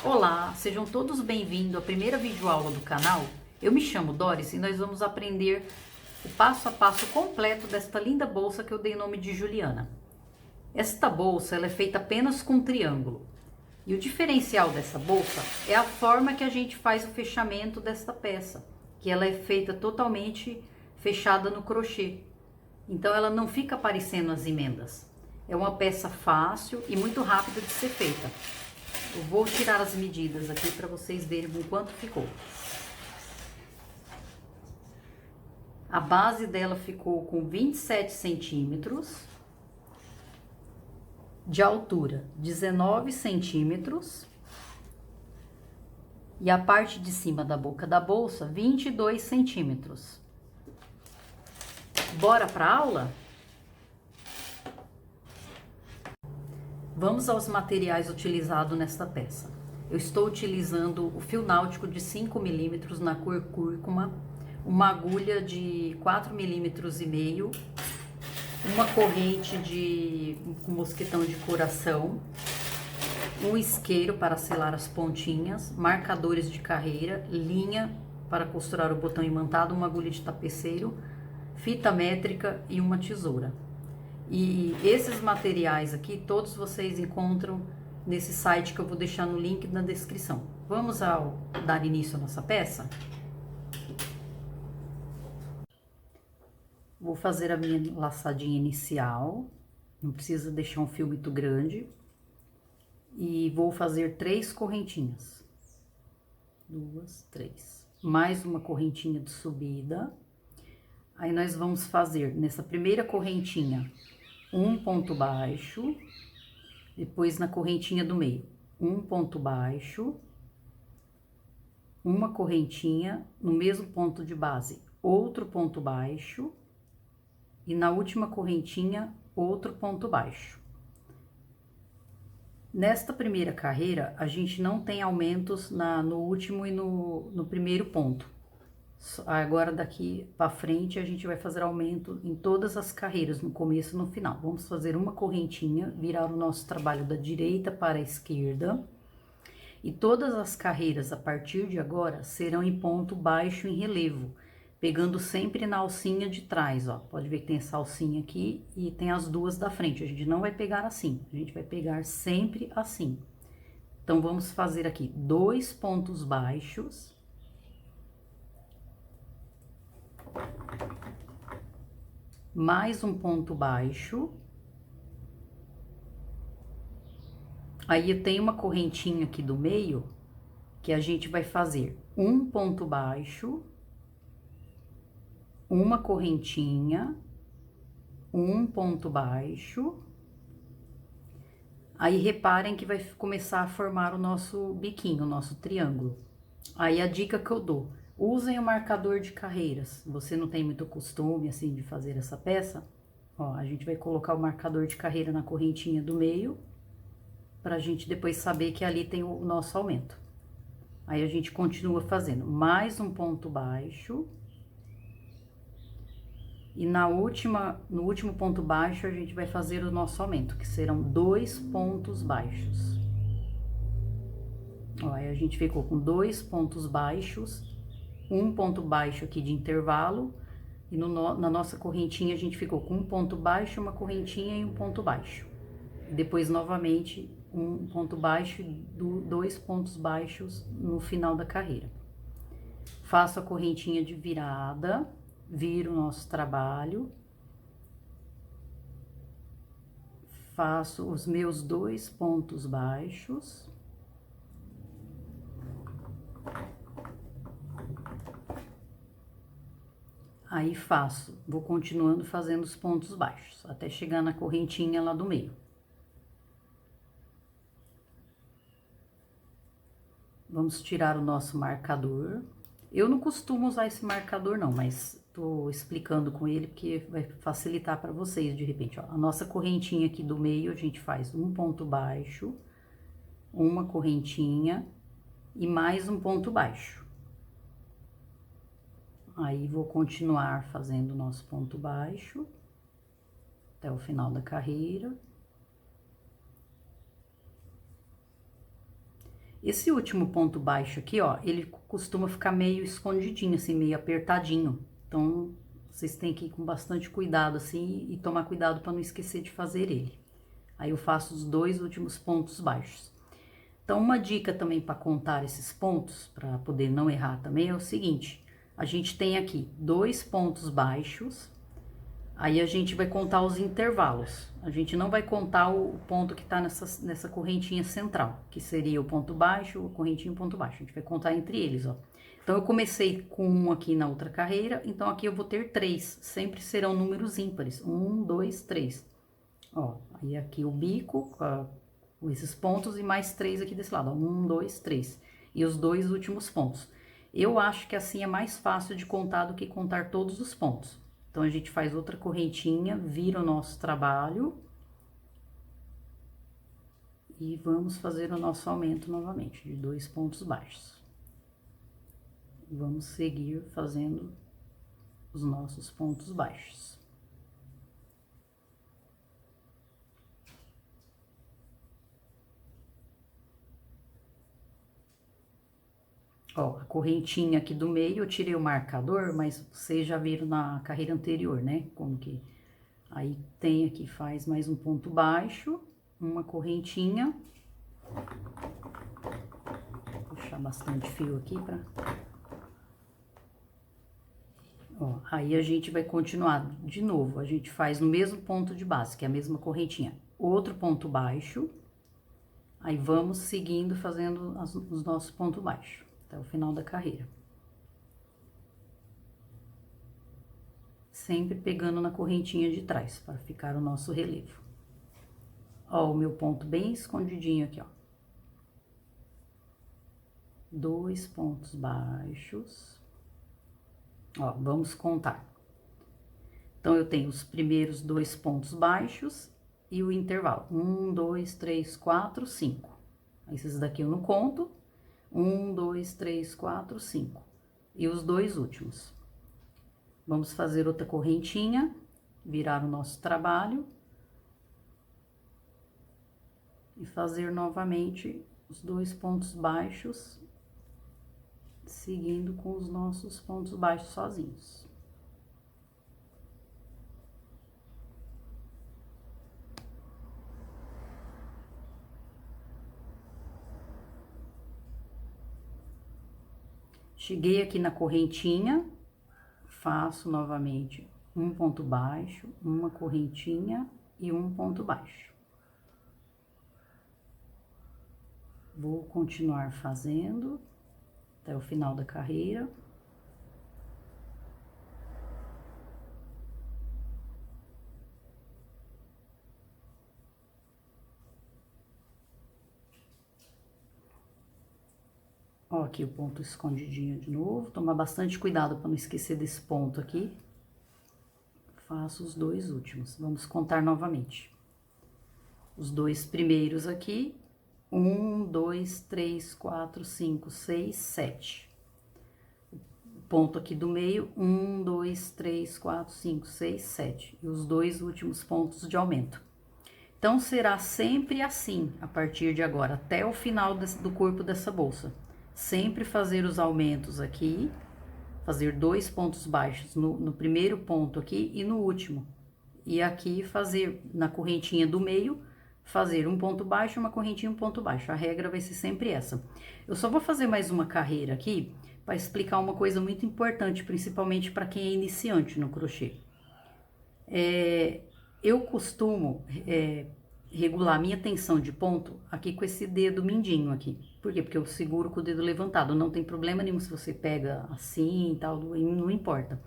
Olá, sejam todos bem-vindos à primeira videoaula do canal. Eu me chamo Doris e nós vamos aprender o passo a passo completo desta linda bolsa que eu dei o nome de Juliana. Esta bolsa ela é feita apenas com triângulo. E o diferencial dessa bolsa é a forma que a gente faz o fechamento desta peça, que ela é feita totalmente fechada no crochê. Então ela não fica aparecendo as emendas. É uma peça fácil e muito rápida de ser feita. Eu vou tirar as medidas aqui para vocês verem o quanto ficou. A base dela ficou com 27 centímetros, de altura 19 centímetros e a parte de cima da boca da bolsa 22 centímetros. Bora para aula? Vamos aos materiais utilizados nesta peça. Eu estou utilizando o fio náutico de 5 milímetros na cor cúrcuma, uma agulha de 4 milímetros e meio, uma corrente com mosquetão de coração, um isqueiro para selar as pontinhas, marcadores de carreira, linha para costurar o botão imantado, uma agulha de tapeceiro, fita métrica e uma tesoura. E esses materiais aqui, todos vocês encontram nesse site que eu vou deixar no link na descrição. Vamos dar início à nossa peça? Vou fazer a minha laçadinha inicial, não precisa deixar um fio muito grande. E vou fazer 3 correntinhas. 2, 3. Mais uma correntinha de subida. Aí nós vamos fazer nessa primeira correntinha um ponto baixo, depois na correntinha do meio, um ponto baixo, uma correntinha no mesmo ponto de base, outro ponto baixo, e na última correntinha, outro ponto baixo. Nesta primeira carreira, a gente não tem aumentos no último e no primeiro ponto. Agora, daqui para frente, a gente vai fazer aumento em todas as carreiras, no começo e no final. Vamos fazer uma correntinha, virar o nosso trabalho da direita para a esquerda. E todas as carreiras, a partir de agora, serão em ponto baixo em relevo, pegando sempre na alcinha de trás, ó. Pode ver que tem essa alcinha aqui e tem as duas da frente. A gente não vai pegar assim, a gente vai pegar sempre assim. Então, vamos fazer aqui 2 pontos baixos. Mais um ponto baixo. Aí eu tenho uma correntinha aqui do meio, que a gente vai fazer um ponto baixo, uma correntinha, um ponto baixo. Aí reparem que vai começar a formar o nosso biquinho, o nosso triângulo. Aí a dica que eu dou: usem o marcador de carreiras. Você não tem muito costume, assim, de fazer essa peça? Ó, a gente vai colocar o marcador de carreira na correntinha do meio, pra gente depois saber que ali tem o nosso aumento. Aí, a gente continua fazendo mais um ponto baixo. E no último ponto baixo, a gente vai fazer o nosso aumento, que serão 2 pontos baixos. Ó, aí a gente ficou com 2 pontos baixos, um ponto baixo aqui de intervalo, e na nossa correntinha a gente ficou com um ponto baixo, uma correntinha e um ponto baixo. E depois, novamente, um ponto baixo e 2 pontos baixos no final da carreira. Faço a correntinha de virada, viro o nosso trabalho. Faço os meus 2 pontos baixos. Aí vou continuando fazendo os pontos baixos, até chegar na correntinha lá do meio. Vamos tirar o nosso marcador. Eu não costumo usar esse marcador não, mas tô explicando com ele porque vai facilitar para vocês de repente, ó. A nossa correntinha aqui do meio, a gente faz um ponto baixo, uma correntinha e mais um ponto baixo. Aí, vou continuar fazendo o nosso ponto baixo até o final da carreira. Esse último ponto baixo aqui, ó, ele costuma ficar meio escondidinho, assim, meio apertadinho. Então, vocês têm que ir com bastante cuidado, assim, e tomar cuidado para não esquecer de fazer ele. Aí eu faço os 2 últimos pontos baixos. Então, uma dica também para contar esses pontos, para poder não errar também, é o seguinte: a gente tem aqui 2 pontos baixos, aí a gente vai contar os intervalos. A gente não vai contar o ponto que tá nessa correntinha central, que seria o ponto baixo, a correntinha e o ponto baixo. A gente vai contar entre eles, ó. Então, eu comecei com um aqui na outra carreira, então aqui eu vou ter 3. Sempre serão números ímpares. 1, 2, 3. Ó, aí aqui o bico, com esses pontos, e mais 3 aqui desse lado, ó. 1, 2, 3. E os 2 últimos pontos. Eu acho que assim é mais fácil de contar do que contar todos os pontos. Então, a gente faz outra correntinha, vira o nosso trabalho. E vamos fazer o nosso aumento novamente, de 2 pontos baixos. Vamos seguir fazendo os nossos pontos baixos. Ó, a correntinha aqui do meio, eu tirei o marcador, mas vocês já viram na carreira anterior, né? Como que... Aí tem aqui, faz mais um ponto baixo, uma correntinha. Vou puxar bastante fio aqui pra... Ó, aí a gente vai continuar de novo, a gente faz no mesmo ponto de base, que é a mesma correntinha. Outro ponto baixo, aí vamos seguindo fazendo os nossos pontos baixos, até o final da carreira. Sempre pegando na correntinha de trás, para ficar o nosso relevo. Ó, o meu ponto bem escondidinho aqui, ó. 2 pontos baixos. Ó, vamos contar. Então, eu tenho os primeiros 2 pontos baixos e o intervalo. 1, 2, 3, 4, 5. Esses daqui eu não conto. 1, 2, 3, 4, 5. E os 2 últimos. Vamos fazer outra correntinha, virar o nosso trabalho. E fazer novamente os 2 pontos baixos, seguindo com os nossos pontos baixos sozinhos. Cheguei aqui na correntinha, faço novamente um ponto baixo, uma correntinha e um ponto baixo. Vou continuar fazendo até o final da carreira. Ó, aqui o ponto escondidinho de novo. Tomar bastante cuidado para não esquecer desse ponto aqui. Faço os 2 últimos. Vamos contar novamente. Os 2 primeiros aqui. 1, 2, 3, 4, 5, 6, 7. O ponto aqui do meio. 1, 2, 3, 4, 5, 6, 7. E os 2 últimos pontos de aumento. Então, será sempre assim, a partir de agora, até o final do corpo dessa bolsa. Sempre fazer os aumentos aqui, fazer 2 pontos baixos no primeiro ponto aqui e no último. E aqui fazer na correntinha do meio, fazer um ponto baixo, uma correntinha, um ponto baixo. A regra vai ser sempre essa. Eu só vou fazer mais uma carreira aqui para explicar uma coisa muito importante, principalmente para quem é iniciante no crochê. Eu costumo regular a minha tensão de ponto aqui com esse dedo mindinho aqui. Por quê? Porque eu seguro com o dedo levantado. Não tem problema nenhum se você pega assim e tal, não importa.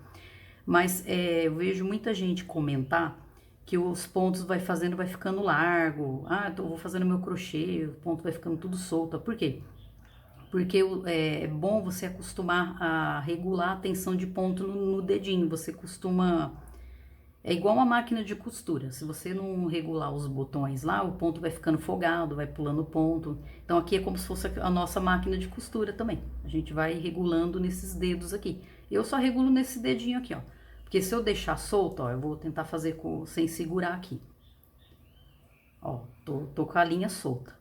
Mas eu vejo muita gente comentar que os pontos vai ficando largo. Ah, eu vou fazendo meu crochê, o ponto vai ficando tudo solto. Por quê? Porque é bom você acostumar a regular a tensão de ponto no dedinho. Você costuma... É igual uma máquina de costura. Se você não regular os botões lá, o ponto vai ficando folgado, vai pulando o ponto. Então, aqui é como se fosse a nossa máquina de costura também. A gente vai regulando nesses dedos aqui. Eu só regulo nesse dedinho aqui, ó. Porque se eu deixar solto, ó, eu vou tentar fazer sem segurar aqui. Ó, tô com a linha solta.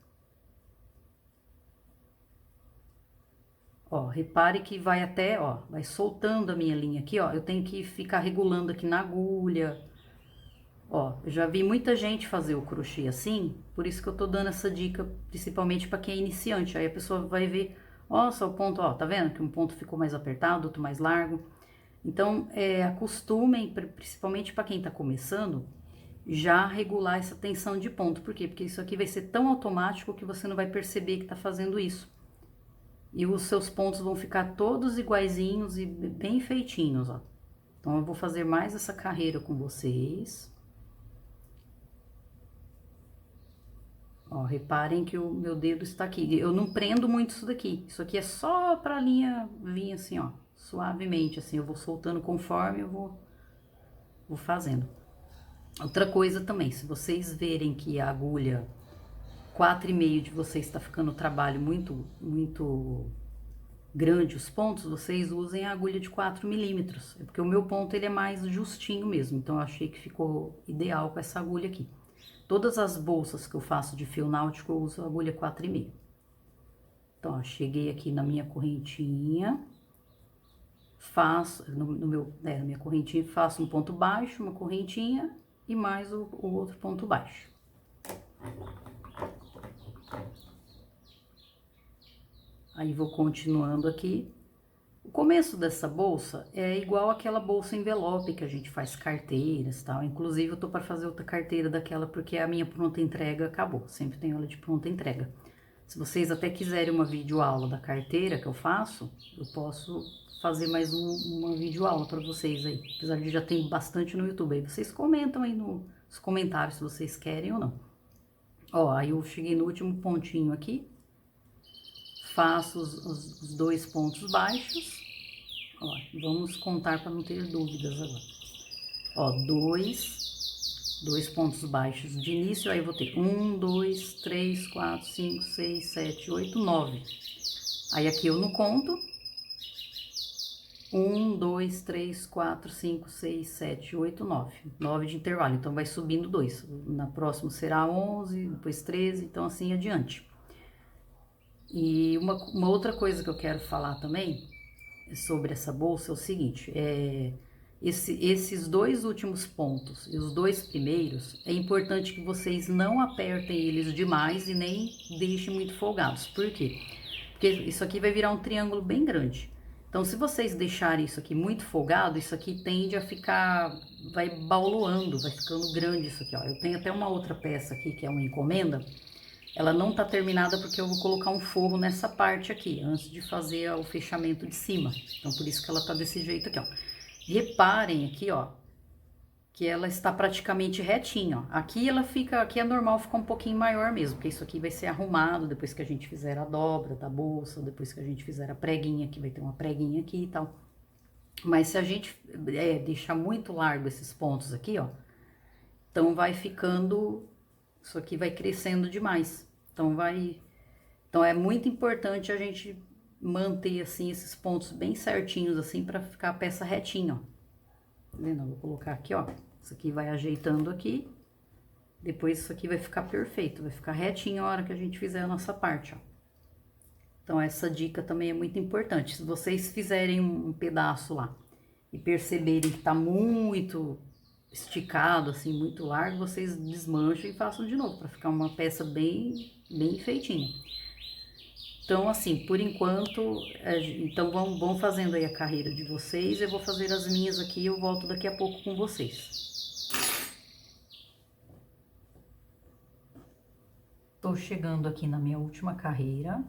Ó, repare que vai até, ó, vai soltando a minha linha aqui, ó. Eu tenho que ficar regulando aqui na agulha. Ó, eu já vi muita gente fazer o crochê assim, por isso que eu tô dando essa dica, principalmente para quem é iniciante. Aí a pessoa vai ver, ó, só o ponto, ó, tá vendo que um ponto ficou mais apertado, outro mais largo. Então, acostumem, principalmente para quem tá começando, já regular essa tensão de ponto. Por quê? Porque isso aqui vai ser tão automático que você não vai perceber que tá fazendo isso. E os seus pontos vão ficar todos iguaizinhos e bem feitinhos, ó. Então, eu vou fazer mais essa carreira com vocês. Ó, reparem que o meu dedo está aqui. Eu não prendo muito isso daqui. Isso aqui é só pra linha vir assim, ó, suavemente, assim. Eu vou soltando conforme eu vou fazendo. Outra coisa também, se vocês verem que a agulha 4,5 de vocês está ficando o trabalho muito grande, os pontos, vocês usem a agulha de 4 milímetros. É porque o meu ponto ele é mais justinho mesmo, então eu achei que ficou ideal com essa agulha aqui. Todas as bolsas que eu faço de fio náutico, eu uso a agulha 4,5. Então, ó, cheguei aqui na minha correntinha, faço, na minha correntinha, faço um ponto baixo, uma correntinha e mais o outro ponto baixo. Aí, vou continuando aqui. O começo dessa bolsa é igual aquela bolsa envelope que a gente faz carteiras e tal. Inclusive, eu tô para fazer outra carteira daquela porque a minha pronta entrega acabou. Sempre tenho ela de pronta entrega. Se vocês até quiserem uma videoaula da carteira que eu faço, eu posso fazer mais uma videoaula para vocês aí. Apesar de já ter bastante no YouTube. Aí vocês comentam aí nos comentários se vocês querem ou não. Ó, aí eu cheguei no último pontinho aqui. Faço os dois pontos baixos. Ó, vamos contar para não ter dúvidas agora. Ó, dois pontos baixos de início, aí eu vou ter 1, 2, 3, 4, 5, 6, 7, 8, 9. Aí aqui eu não conto. 1, 2, 3, 4, 5, 6, 7, 8, 9. 9 de intervalo, então vai subindo 2. Na próxima será 11, depois 13, então assim adiante. E uma outra coisa que eu quero falar também sobre essa bolsa é o seguinte, esses dois últimos pontos e os dois primeiros, é importante que vocês não apertem eles demais e nem deixem muito folgados. Por quê? Porque isso aqui vai virar um triângulo bem grande. Então, se vocês deixarem isso aqui muito folgado, isso aqui tende a ficar, vai bauloando, vai ficando grande isso aqui, ó. Eu tenho até uma outra peça aqui, que é uma encomenda. Ela não tá terminada porque eu vou colocar um forro nessa parte aqui, antes de fazer o fechamento de cima. Então, por isso que ela tá desse jeito aqui, ó. Reparem aqui, ó, que ela está praticamente retinha, ó. Aqui ela fica, aqui é normal ficar um pouquinho maior mesmo, porque isso aqui vai ser arrumado depois que a gente fizer a dobra da bolsa, depois que a gente fizer a preguinha aqui, vai ter uma preguinha aqui e tal. Mas se a gente deixar muito largo esses pontos aqui, ó, então vai ficando... Isso aqui vai crescendo demais. Então é muito importante a gente manter assim esses pontos bem certinhos assim para ficar a peça retinha, ó. Tá vendo? Eu vou colocar aqui, ó. Isso aqui vai ajeitando aqui. Depois isso aqui vai ficar perfeito, vai ficar retinho a hora que a gente fizer a nossa parte, ó. Então essa dica também é muito importante. Se vocês fizerem um pedaço lá e perceberem que tá muito esticado, assim, muito largo, vocês desmancham e façam de novo, para ficar uma peça bem feitinha. Então, assim, por enquanto, então vão fazendo aí a carreira de vocês, eu vou fazer as minhas aqui e eu volto daqui a pouco com vocês. Tô chegando aqui na minha última carreira.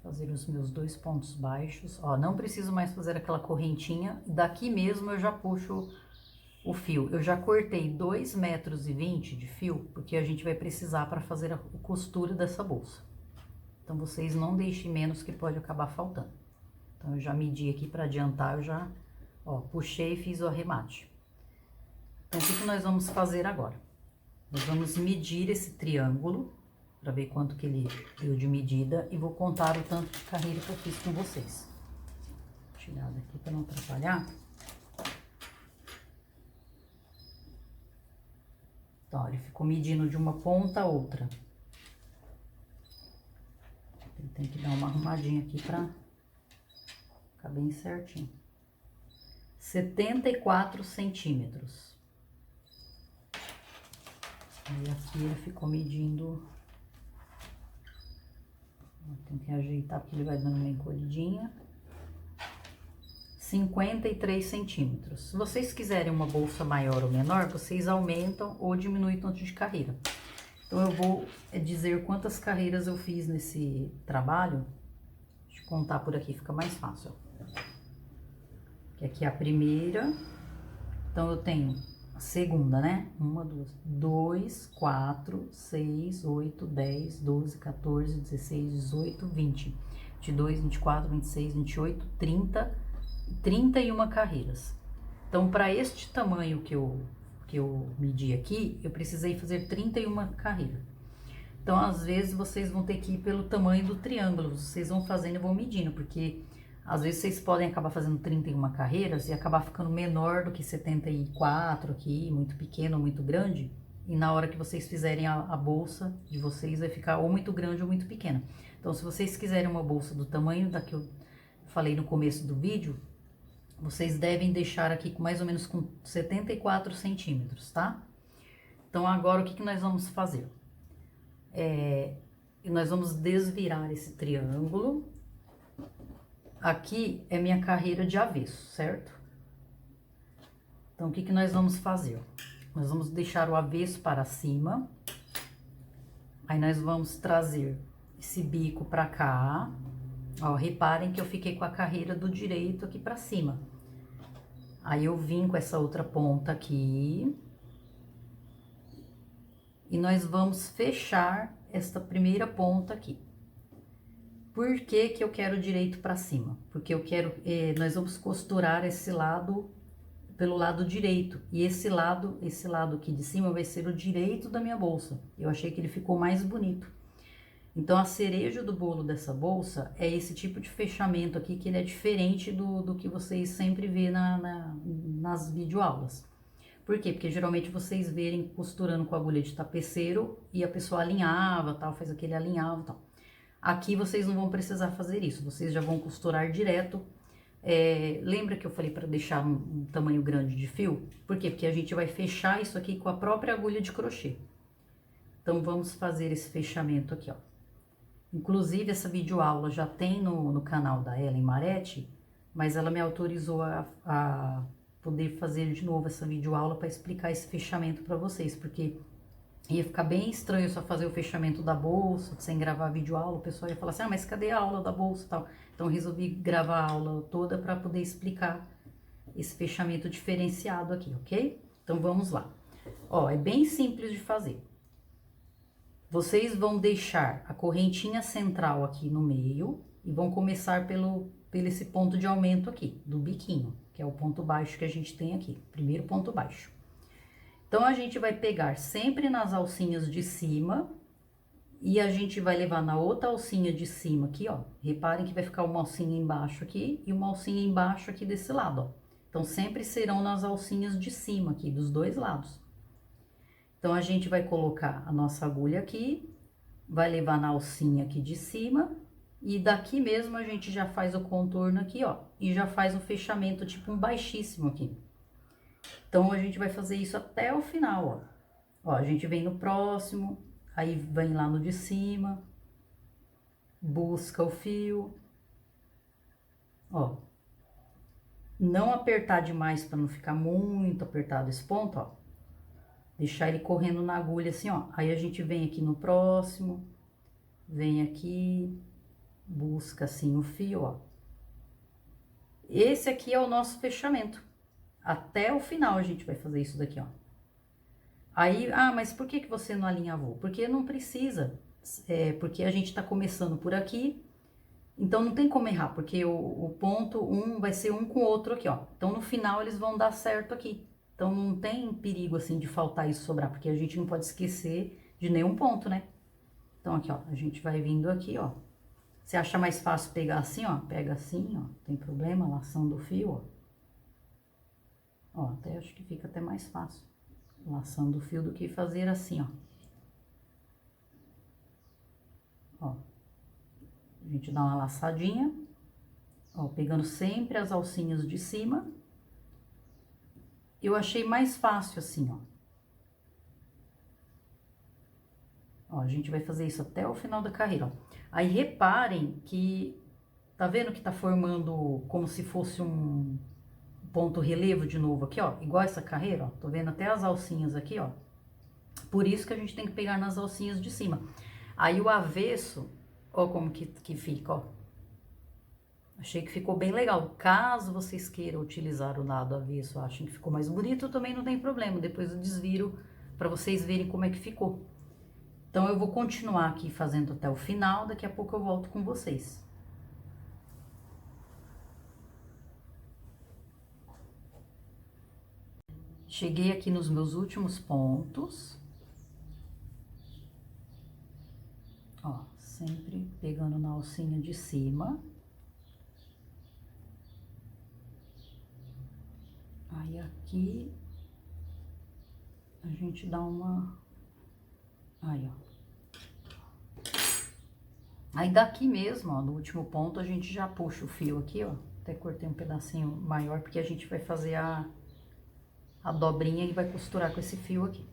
Fazer os meus dois pontos baixos, ó, não preciso mais fazer aquela correntinha, daqui mesmo eu já puxo o fio. Eu já cortei 2,20 metros de fio, porque a gente vai precisar para fazer a costura dessa bolsa. Então, vocês não deixem menos que pode acabar faltando. Então, eu já medi aqui para adiantar, eu já, ó, puxei e fiz o arremate. Então, o que nós vamos fazer agora? Nós vamos medir esse triângulo, para ver quanto que ele deu de medida, e vou contar o tanto de carreira que eu fiz com vocês. Vou tirar daqui para não atrapalhar. Então, ó, ele ficou medindo de uma ponta a outra. Tem que dar uma arrumadinha aqui pra ficar bem certinho. 74 centímetros. Aí aqui ele ficou medindo. Tem que ajeitar porque ele vai dando uma encolhidinha. 53 centímetros. Se vocês quiserem uma bolsa maior ou menor, vocês aumentam ou diminuem o tanto de carreira. Então, eu vou dizer quantas carreiras eu fiz nesse trabalho. Deixa eu contar por aqui, fica mais fácil. Que aqui é a primeira. Então, eu tenho a segunda, né? 1, 2, 4, 6, 8, 10, 12, 14, 16, 18, 20, 22, 24, 26, 28, 30, 31 carreiras. Então, para este tamanho que eu medi aqui, eu precisei fazer 31 carreiras. Então, às vezes, vocês vão ter que ir pelo tamanho do triângulo, vocês vão fazendo e vão medindo, porque às vezes vocês podem acabar fazendo 31 carreiras e acabar ficando menor do que 74 aqui, muito pequeno ou muito grande, e na hora que vocês fizerem a bolsa de vocês vai ficar ou muito grande ou muito pequena. Então, se vocês quiserem uma bolsa do tamanho da que eu falei no começo do vídeo, vocês devem deixar aqui com mais ou menos com 74 centímetros, tá? Então, agora o que nós vamos fazer? Nós vamos desvirar esse triângulo. Aqui é minha carreira de avesso, certo? Então, o que nós vamos fazer? Nós vamos deixar o avesso para cima. Aí, nós vamos trazer esse bico pra cá. Ó, reparem que eu fiquei com a carreira do direito aqui pra cima. Aí, eu vim com essa outra ponta aqui. E nós vamos fechar esta primeira ponta aqui. Por que que eu quero direito pra cima? Porque eu quero, nós vamos costurar esse lado pelo lado direito. E esse lado aqui de cima vai ser o direito da minha bolsa. Eu achei que ele ficou mais bonito. Então, a cereja do bolo dessa bolsa é esse tipo de fechamento aqui, que ele é diferente do que vocês sempre vê nas videoaulas. Por quê? Porque geralmente vocês verem costurando com agulha de tapeceiro e a pessoa alinhava, tal, faz aquele alinhavo, tal. Aqui vocês não vão precisar fazer isso, vocês já vão costurar direto. Lembra que eu falei para deixar um tamanho grande de fio? Por quê? Porque a gente vai fechar isso aqui com a própria agulha de crochê. Então, vamos fazer esse fechamento aqui, ó. Inclusive, essa videoaula já tem no canal da Ellen Maretti, mas ela me autorizou a poder fazer de novo essa videoaula para explicar esse fechamento para vocês, porque ia ficar bem estranho só fazer o fechamento da bolsa, sem gravar a videoaula, o pessoal ia falar assim, ah, mas cadê a aula da bolsa e tal? Então, eu resolvi gravar a aula toda para poder explicar esse fechamento diferenciado aqui, ok? Então, vamos lá. Ó, é bem simples de fazer. Vocês vão deixar a correntinha central aqui no meio e vão começar pelo esse ponto de aumento aqui, do biquinho, que é o ponto baixo que a gente tem aqui, primeiro ponto baixo. Então, a gente vai pegar sempre nas alcinhas de cima e a gente vai levar na outra alcinha de cima aqui, ó. Reparem que vai ficar uma alcinha embaixo aqui e uma alcinha embaixo aqui desse lado, ó. Então, sempre serão nas alcinhas de cima aqui, dos dois lados. Então, a gente vai colocar a nossa agulha aqui, vai levar na alcinha aqui de cima, e daqui mesmo a gente já faz o contorno aqui, ó, e já faz um fechamento, tipo um baixíssimo aqui. Então, a gente vai fazer isso até o final, ó. Ó, a gente vem no próximo, aí vem lá no de cima, busca o fio, ó. Não apertar demais para não ficar muito apertado esse ponto, ó. Deixar ele correndo na agulha assim, ó. Aí a gente vem aqui no próximo, vem aqui, busca assim o fio, ó. Esse aqui é o nosso fechamento. Até o final a gente vai fazer isso daqui, ó. Aí, ah, mas por que você não alinhavou? Porque não precisa, porque a gente tá começando por aqui, então não tem como errar, porque o ponto um vai ser um com o outro aqui, ó. Então, no final, eles vão dar certo aqui. Então, não tem perigo, assim, de faltar e sobrar, porque a gente não pode esquecer de nenhum ponto, né? Então, aqui, ó, a gente vai vindo aqui, ó. Você acha mais fácil pegar assim, ó? Pega assim, ó, tem problema, lação do fio, ó. Ó, até acho que fica até mais fácil. laçando o fio do que fazer assim, ó. Ó, a gente dá uma laçadinha, ó, pegando sempre as alcinhas de cima. Eu achei mais fácil assim, ó. Ó, a gente vai fazer isso até o final da carreira, ó. Aí reparem que, tá vendo que tá formando como se fosse um ponto relevo de novo aqui, ó, igual essa carreira, ó. Tô vendo até as alcinhas aqui, ó. Por isso que a gente tem que pegar nas alcinhas de cima. Aí o avesso, ó como que fica, ó. Achei que ficou bem legal. Caso vocês queiram utilizar o lado avesso, achem que ficou mais bonito, também não tem problema. Depois eu desviro para vocês verem como é que ficou. Então, eu vou continuar aqui fazendo até o final, daqui a pouco eu volto com vocês. Cheguei aqui nos meus últimos pontos. Ó, sempre pegando na alcinha de cima. Aí, aqui, a gente dá uma... Aí, ó. Aí, daqui mesmo, ó, no último ponto, a gente já puxa o fio aqui, ó. Até cortei um pedacinho maior, porque a gente vai fazer a dobrinha e vai costurar com esse fio aqui.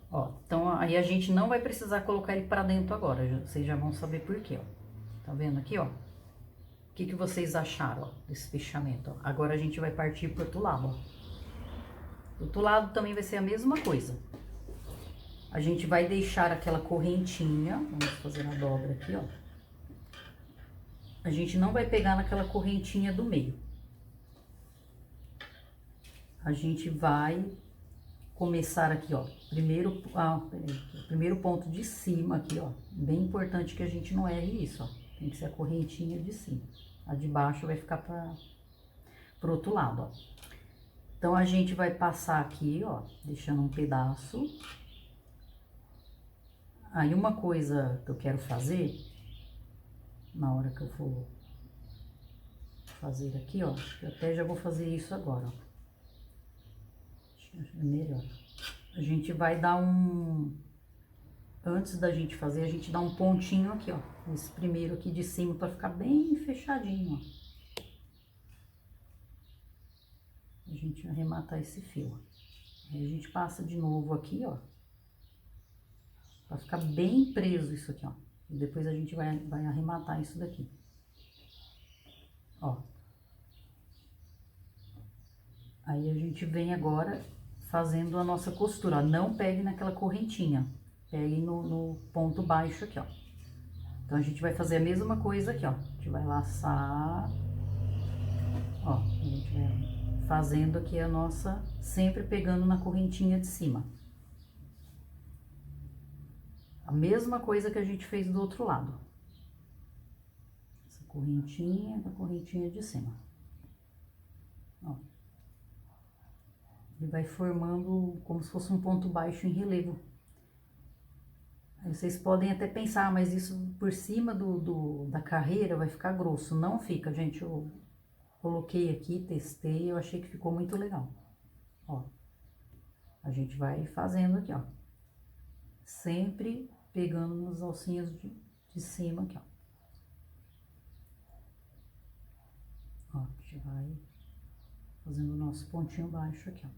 Ó, então, aí a gente não vai precisar colocar ele pra dentro agora, vocês já vão saber por quê, ó. Tá vendo aqui, ó? O que vocês acharam, ó, desse fechamento, ó? Agora a gente vai partir pro outro lado, ó. Do outro lado também vai ser a mesma coisa. A gente vai deixar aquela correntinha, vamos fazer a dobra aqui, ó. A gente não vai pegar naquela correntinha do meio. A gente vai começar aqui, ó, primeiro ponto de cima aqui, ó, bem importante que a gente não erre isso, ó, tem que ser a correntinha de cima, a de baixo vai ficar pro outro lado, ó. Então, a gente vai passar aqui, ó, deixando um pedaço. Aí, uma coisa que eu quero fazer, na hora que eu for fazer aqui, ó, eu até já vou fazer isso agora, ó. Acho que é melhor. A gente vai dar antes da gente fazer, a gente dá um pontinho aqui, ó. Esse primeiro aqui de cima, pra ficar bem fechadinho, ó. A gente arrematar esse fio, ó. Aí a gente passa de novo aqui, ó. Pra ficar bem preso isso aqui, ó. E depois a gente vai arrematar isso daqui. Ó. Aí a gente vem agora fazendo a nossa costura, ó. Não pegue naquela correntinha, pegue no ponto baixo aqui, ó. Então, a gente vai fazer a mesma coisa aqui, ó. A gente vai laçar, ó, a gente vai fazendo aqui a nossa, sempre pegando na correntinha de cima. A mesma coisa que a gente fez do outro lado. Essa correntinha com a correntinha de cima. Ó. Ele vai formando como se fosse um ponto baixo em relevo. Aí vocês podem até pensar, mas isso por cima da carreira vai ficar grosso. Não fica, gente. Eu coloquei aqui, testei, eu achei que ficou muito legal. Ó, a gente vai fazendo aqui, ó. Sempre pegando nas alcinhas de cima aqui, ó. Ó, a gente vai fazendo o nosso pontinho baixo aqui, ó.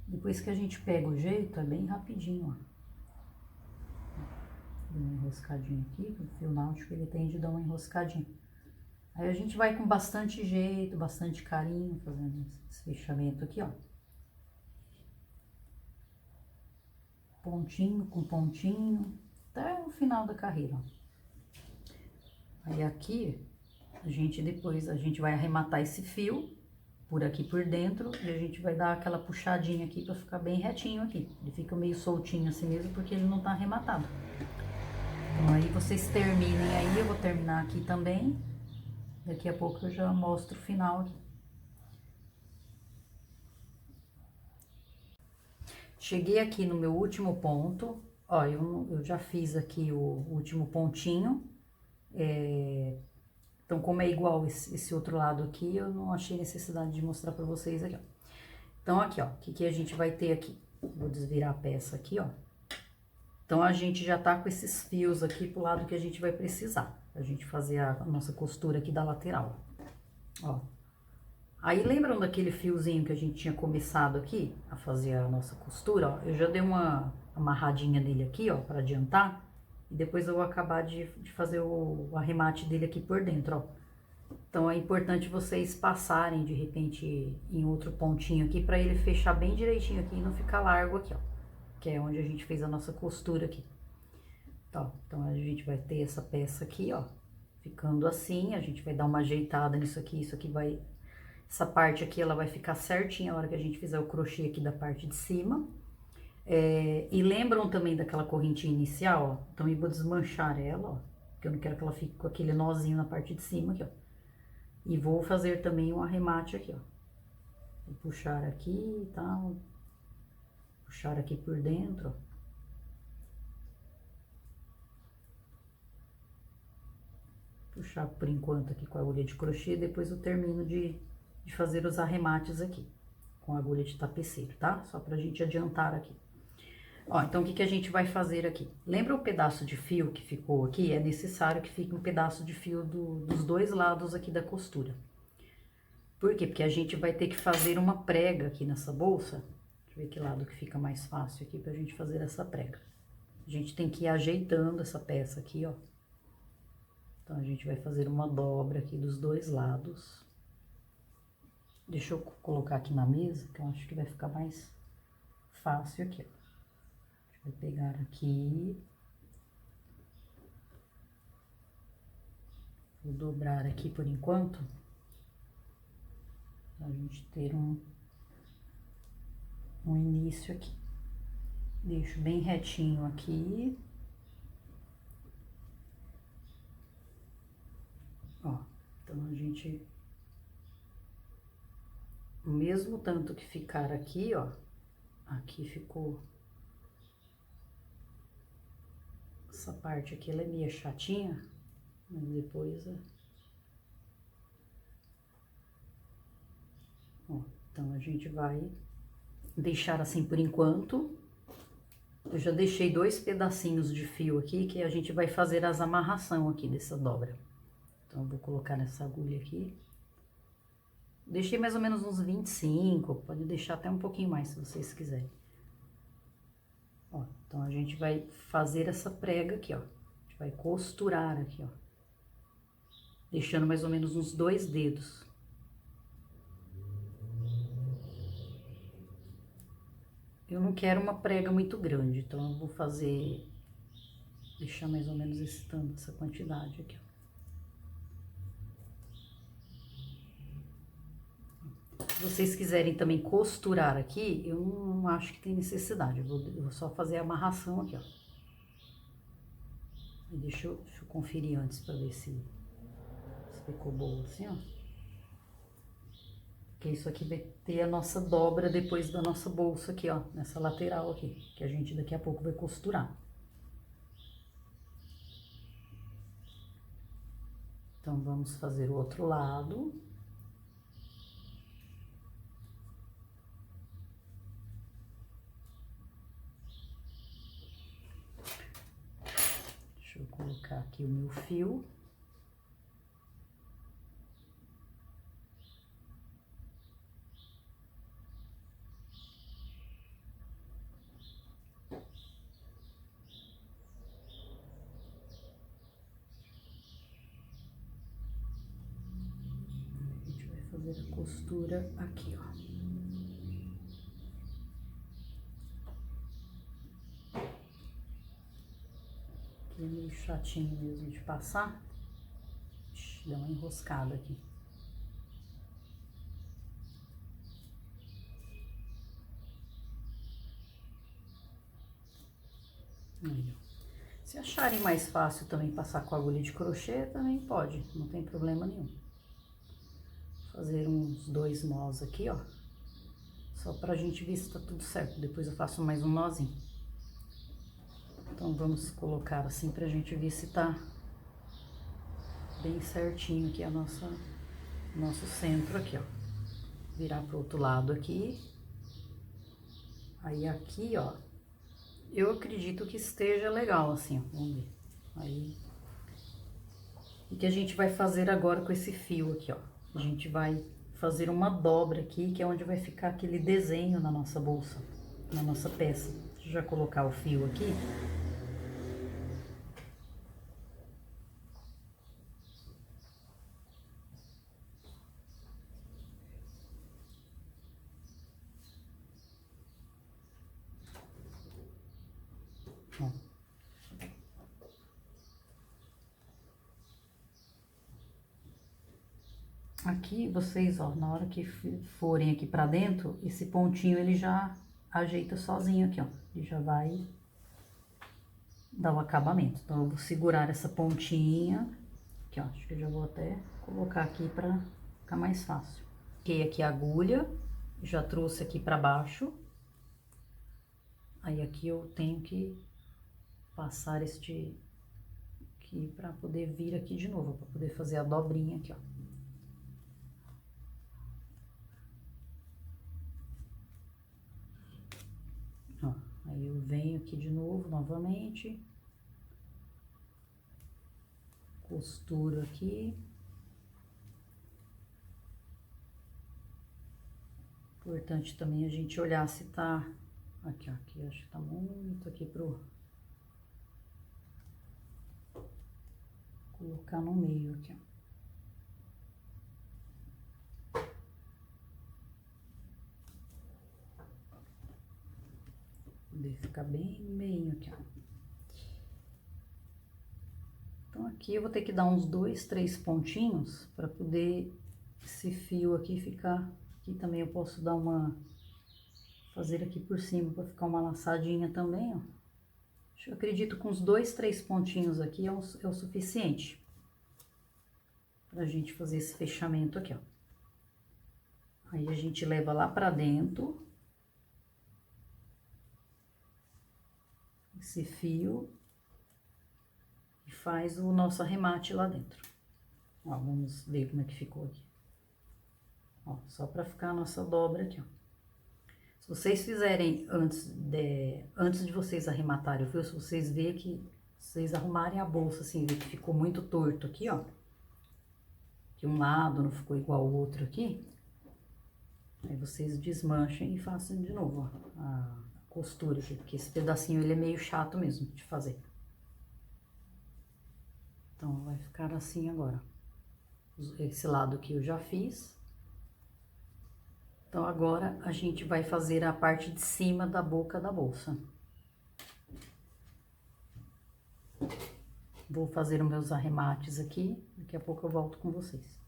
Depois que a gente pega o jeito, é bem rapidinho, ó. Dá uma enroscadinha aqui, o fio náutico ele tende a dar uma enroscadinha. Aí a gente vai com bastante jeito, bastante carinho, fazendo esse fechamento aqui, ó. Pontinho com pontinho, até o final da carreira, ó. Aí aqui, depois a gente vai arrematar esse fio por aqui por dentro e a gente vai dar aquela puxadinha aqui pra ficar bem retinho aqui. Ele fica meio soltinho assim mesmo porque ele não tá arrematado. Então, aí vocês terminem aí, eu vou terminar aqui também. Daqui a pouco eu já mostro o final aqui. Cheguei aqui no meu último ponto, ó, eu já fiz aqui o último pontinho. Então, como é igual esse outro lado aqui, eu não achei necessidade de mostrar pra vocês aqui, ó. Então, aqui, ó, o que a gente vai ter aqui? Vou desvirar a peça aqui, ó. Então, a gente já tá com esses fios aqui pro lado que a gente vai precisar. Pra gente fazer a nossa costura aqui da lateral, ó. Aí, lembram daquele fiozinho que a gente tinha começado aqui a fazer a nossa costura, ó? Eu já dei uma amarradinha nele aqui, ó, pra adiantar. E depois eu vou acabar de fazer o arremate dele aqui por dentro, ó. Então, é importante vocês passarem, de repente, em outro pontinho aqui, pra ele fechar bem direitinho aqui e não ficar largo aqui, ó. Que é onde a gente fez a nossa costura aqui. Então, a gente vai ter essa peça aqui, ó, ficando assim. A gente vai dar uma ajeitada nisso aqui, isso aqui vai... Essa parte aqui, ela vai ficar certinha a hora que a gente fizer o crochê aqui da parte de cima. E lembram também daquela correntinha inicial, ó? Então, eu vou desmanchar ela, ó, porque eu não quero que ela fique com aquele nozinho na parte de cima aqui, ó. E vou fazer também um arremate aqui, ó. Vou puxar aqui e tal. Puxar aqui por dentro, ó. Puxar por enquanto aqui com a agulha de crochê, depois eu termino de fazer os arremates aqui. Com a agulha de tapeceiro, tá? Só pra gente adiantar aqui. Ó, então, o que a gente vai fazer aqui? Lembra o pedaço de fio que ficou aqui? É necessário que fique um pedaço de fio dos dois lados aqui da costura. Por quê? Porque a gente vai ter que fazer uma prega aqui nessa bolsa. Deixa eu ver que lado que fica mais fácil aqui pra gente fazer essa prega. A gente tem que ir ajeitando essa peça aqui, ó. Então, a gente vai fazer uma dobra aqui dos dois lados. Deixa eu colocar aqui na mesa, que eu acho que vai ficar mais fácil aqui, ó. Vou pegar aqui, vou dobrar aqui por enquanto, pra gente ter um início aqui. Deixo bem retinho aqui. Ó, então a gente, o mesmo tanto que ficar aqui, ó, aqui ficou... Essa parte aqui, ela é meio chatinha, mas depois... Ó, então, a gente vai deixar assim por enquanto. Eu já deixei 2 pedacinhos de fio aqui, que a gente vai fazer as amarração aqui dessa dobra. Então, eu vou colocar nessa agulha aqui. Deixei mais ou menos uns 25, pode deixar até um pouquinho mais, se vocês quiserem. Ó, então, a gente vai fazer essa prega aqui, ó. A gente vai costurar aqui, ó. Deixando mais ou menos uns 2 dedos. Eu não quero uma prega muito grande, então eu vou fazer... Deixar mais ou menos esse tanto, essa quantidade aqui, ó. Se vocês quiserem também costurar aqui, eu não acho que tem necessidade. Eu vou só fazer a amarração aqui, ó. Deixa eu conferir antes pra ver se ficou boa assim, ó. Porque isso aqui vai ter a nossa dobra depois da nossa bolsa aqui, ó. Nessa lateral aqui, que a gente daqui a pouco vai costurar. Então, vamos fazer o outro lado. Deixa eu colocar aqui o meu fio. A gente vai fazer a costura aqui, ó. Aqui é meio chatinho mesmo de passar. Dá uma enroscada aqui. Aí, ó. Se acharem mais fácil também passar com agulha de crochê, também pode, não tem problema nenhum. Vou fazer uns 2 nós aqui, ó. Só pra gente ver se tá tudo certo. Depois eu faço mais um nozinho. Então, vamos colocar assim pra gente ver se tá bem certinho aqui nosso centro aqui, ó. Virar pro outro lado aqui. Aí aqui, ó, eu acredito que esteja legal assim, ó. Vamos ver. Aí, o que a gente vai fazer agora com esse fio aqui, ó? A gente vai fazer uma dobra aqui, que é onde vai ficar aquele desenho na nossa bolsa, na nossa peça. Deixa eu já colocar o fio aqui. Ó. Aqui, vocês, ó, na hora que forem aqui pra dentro, esse pontinho ele já ajeita sozinho aqui, ó. Ele já vai dar o acabamento. Então, eu vou segurar essa pontinha, aqui, ó. Acho que eu já vou até colocar aqui pra ficar mais fácil. Coloquei aqui a agulha, já trouxe aqui pra baixo. Aí, aqui eu tenho que passar este aqui pra poder vir aqui de novo, pra poder fazer a dobrinha aqui, ó. Ó, aí eu venho aqui de novo, novamente. Costuro aqui. Importante também a gente olhar se tá... Aqui, ó, aqui acho que tá muito aqui pro... Colocar no meio aqui, ó. Poder ficar bem no meio aqui, ó. Então, aqui eu vou ter que dar uns 2, 3 pontinhos para poder esse fio aqui ficar... Aqui também eu posso dar uma... Fazer aqui por cima para ficar uma laçadinha também, ó. Eu acredito que uns 2, 3 pontinhos aqui é o suficiente pra gente fazer esse fechamento aqui, ó. Aí a gente leva lá pra dentro esse fio e faz o nosso arremate lá dentro. Ó, vamos ver como é que ficou aqui. Ó, só pra ficar a nossa dobra aqui, ó. Se vocês fizerem antes de vocês arrematarem o fio, se vocês verem que vocês arrumarem a bolsa assim, ver que ficou muito torto aqui, ó, que um lado não ficou igual ao outro aqui, aí vocês desmanchem e façam de novo, ó, a costura aqui, porque esse pedacinho ele é meio chato mesmo de fazer. Então, vai ficar assim agora. Esse lado aqui eu já fiz. Então, agora a gente vai fazer a parte de cima da boca da bolsa. Vou fazer os meus arremates aqui, daqui a pouco eu volto com vocês.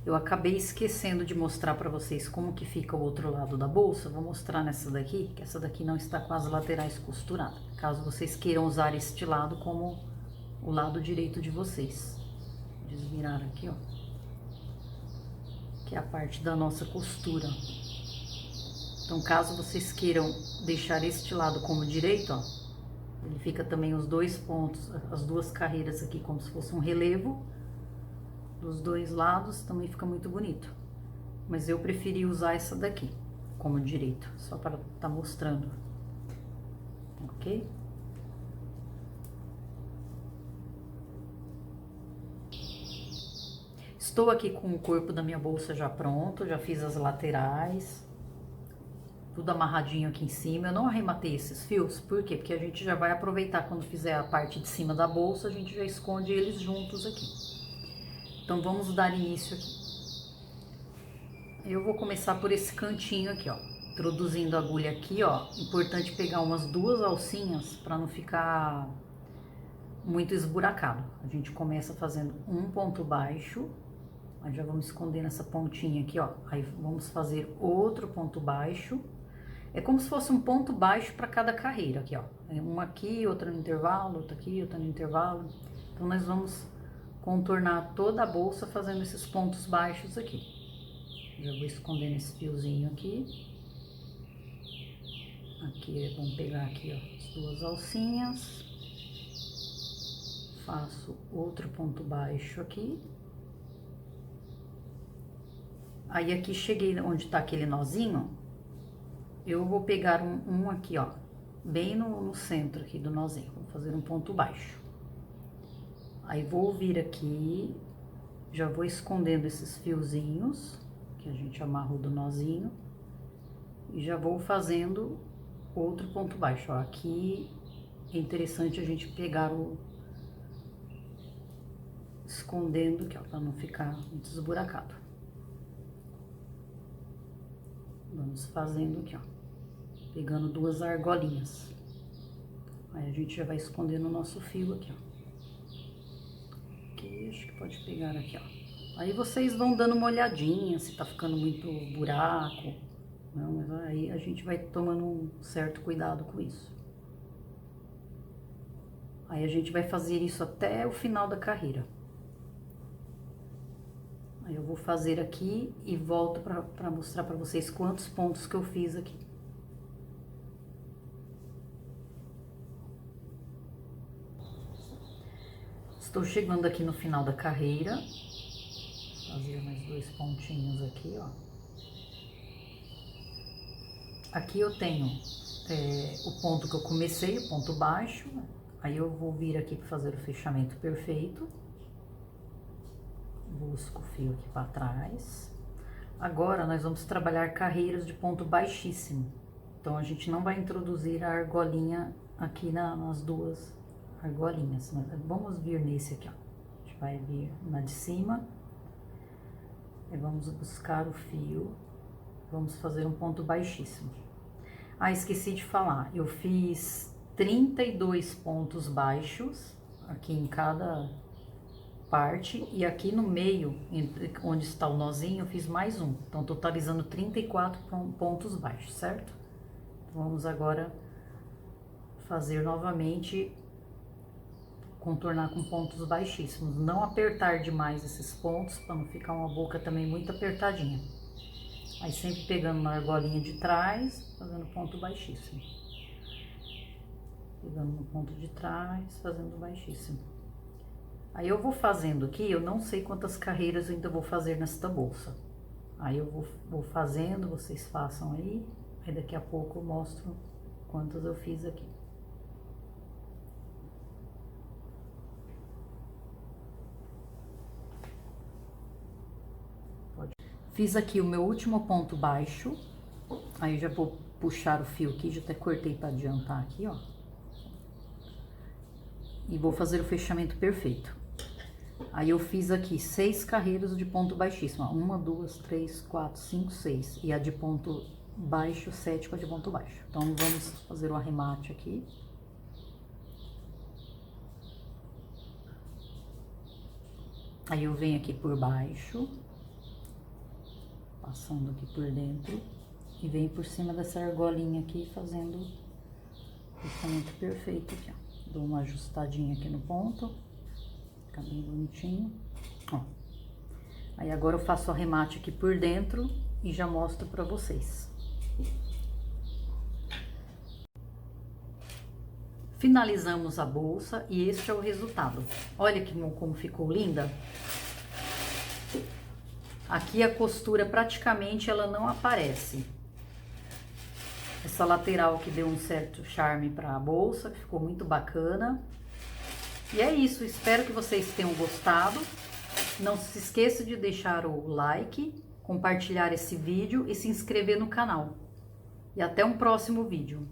Eu acabei esquecendo de mostrar pra vocês como que fica o outro lado da bolsa. Vou mostrar nessa daqui, que essa daqui não está com as laterais costuradas. Caso vocês queiram usar este lado como o lado direito de vocês. Vou desvirar aqui, ó. Que é a parte da nossa costura. Então, caso vocês queiram deixar este lado como direito, ó, ele fica também os 2 pontos, as 2 carreiras aqui como se fosse um relevo. Dos 2 lados também fica muito bonito. Mas eu preferi usar essa daqui como direito, só para estar mostrando. Ok? Estou aqui com o corpo da minha bolsa já pronto, já fiz as laterais, tudo amarradinho aqui em cima. Eu não arrematei esses fios, por quê? Porque a gente já vai aproveitar quando fizer a parte de cima da bolsa, a gente já esconde eles juntos aqui. Então, vamos dar início aqui. Eu vou começar por esse cantinho aqui, ó, introduzindo a agulha aqui, ó. Importante pegar umas 2 alcinhas para não ficar muito esburacado. A gente começa fazendo um ponto baixo. Aí já vamos esconder nessa pontinha aqui, ó. Aí vamos fazer outro ponto baixo. É como se fosse um ponto baixo para cada carreira aqui, ó. Uma aqui, outra no intervalo, outra aqui, outra no intervalo. Então, nós vamos contornar toda a bolsa fazendo esses pontos baixos aqui. Já vou esconder nesse fiozinho aqui. Aqui, vamos pegar aqui, ó, as 2 alcinhas. Faço outro ponto baixo aqui. Aí aqui cheguei onde tá aquele nozinho, eu vou pegar um aqui, ó, bem no centro aqui do nozinho, vou fazer um ponto baixo. Aí vou vir aqui, já vou escondendo esses fiozinhos que a gente amarrou do nozinho e já vou fazendo outro ponto baixo, ó. Aqui é interessante a gente pegar escondendo aqui, ó, pra não ficar muito esburacado. Vamos fazendo aqui, ó, pegando duas argolinhas. Aí a gente já vai escondendo o nosso fio aqui, ó. Aqui, acho que pode pegar aqui, ó. Aí vocês vão dando uma olhadinha se tá ficando muito buraco. Não, mas aí a gente vai tomando um certo cuidado com isso. Aí a gente vai fazer isso até o final da carreira. Aí eu vou fazer aqui e volto para mostrar para vocês quantos pontos que eu fiz aqui. Estou chegando aqui no final da carreira. Vou fazer mais 2 pontinhos aqui, ó. Aqui eu tenho o ponto que eu comecei, o ponto baixo. Aí eu vou vir aqui para fazer o fechamento perfeito. Busco o fio aqui para trás. Agora nós vamos trabalhar carreiras de ponto baixíssimo. Então a gente não vai introduzir a argolinha aqui nas duas argolinhas. Vamos vir nesse aqui, ó. A gente vai vir na de cima. E vamos buscar o fio. Vamos fazer um ponto baixíssimo. Ah, esqueci de falar. Eu fiz 32 pontos baixos aqui em cada parte, e aqui no meio, onde está o nozinho, eu fiz mais um, então totalizando 34 pontos baixos, certo? Então, vamos agora fazer novamente, contornar com pontos baixíssimos, não apertar demais esses pontos, para não ficar uma boca também muito apertadinha. Aí sempre pegando na argolinha de trás, fazendo ponto baixíssimo. Pegando no ponto de trás, fazendo baixíssimo. Aí eu vou fazendo aqui, eu não sei quantas carreiras eu ainda vou fazer nesta bolsa. Aí eu vou fazendo, vocês façam aí daqui a pouco eu mostro quantas eu fiz aqui. Fiz aqui o meu último ponto baixo, aí já vou puxar o fio aqui, já até cortei para adiantar aqui, ó. E vou fazer o fechamento perfeito. Aí eu fiz aqui 6 carreiras de ponto baixíssimo, ó. 1, 2, 3, 4, 5, 6. E a de ponto baixo, 7 com a de ponto baixo. Então, vamos fazer o arremate aqui. Aí eu venho aqui por baixo, passando aqui por dentro, e venho por cima dessa argolinha aqui, fazendo o fechamento perfeito aqui, ó. Dou uma ajustadinha aqui no ponto. Fica bem bonitinho, ó. Aí agora eu faço o arremate aqui por dentro e já mostro pra vocês. Finalizamos a bolsa e este é o resultado. Olha como ficou linda. Aqui a costura praticamente ela não aparece. Essa lateral que deu um certo charme para a bolsa, que ficou muito bacana. E é isso, espero que vocês tenham gostado. Não se esqueça de deixar o like, compartilhar esse vídeo e se inscrever no canal. E até um próximo vídeo.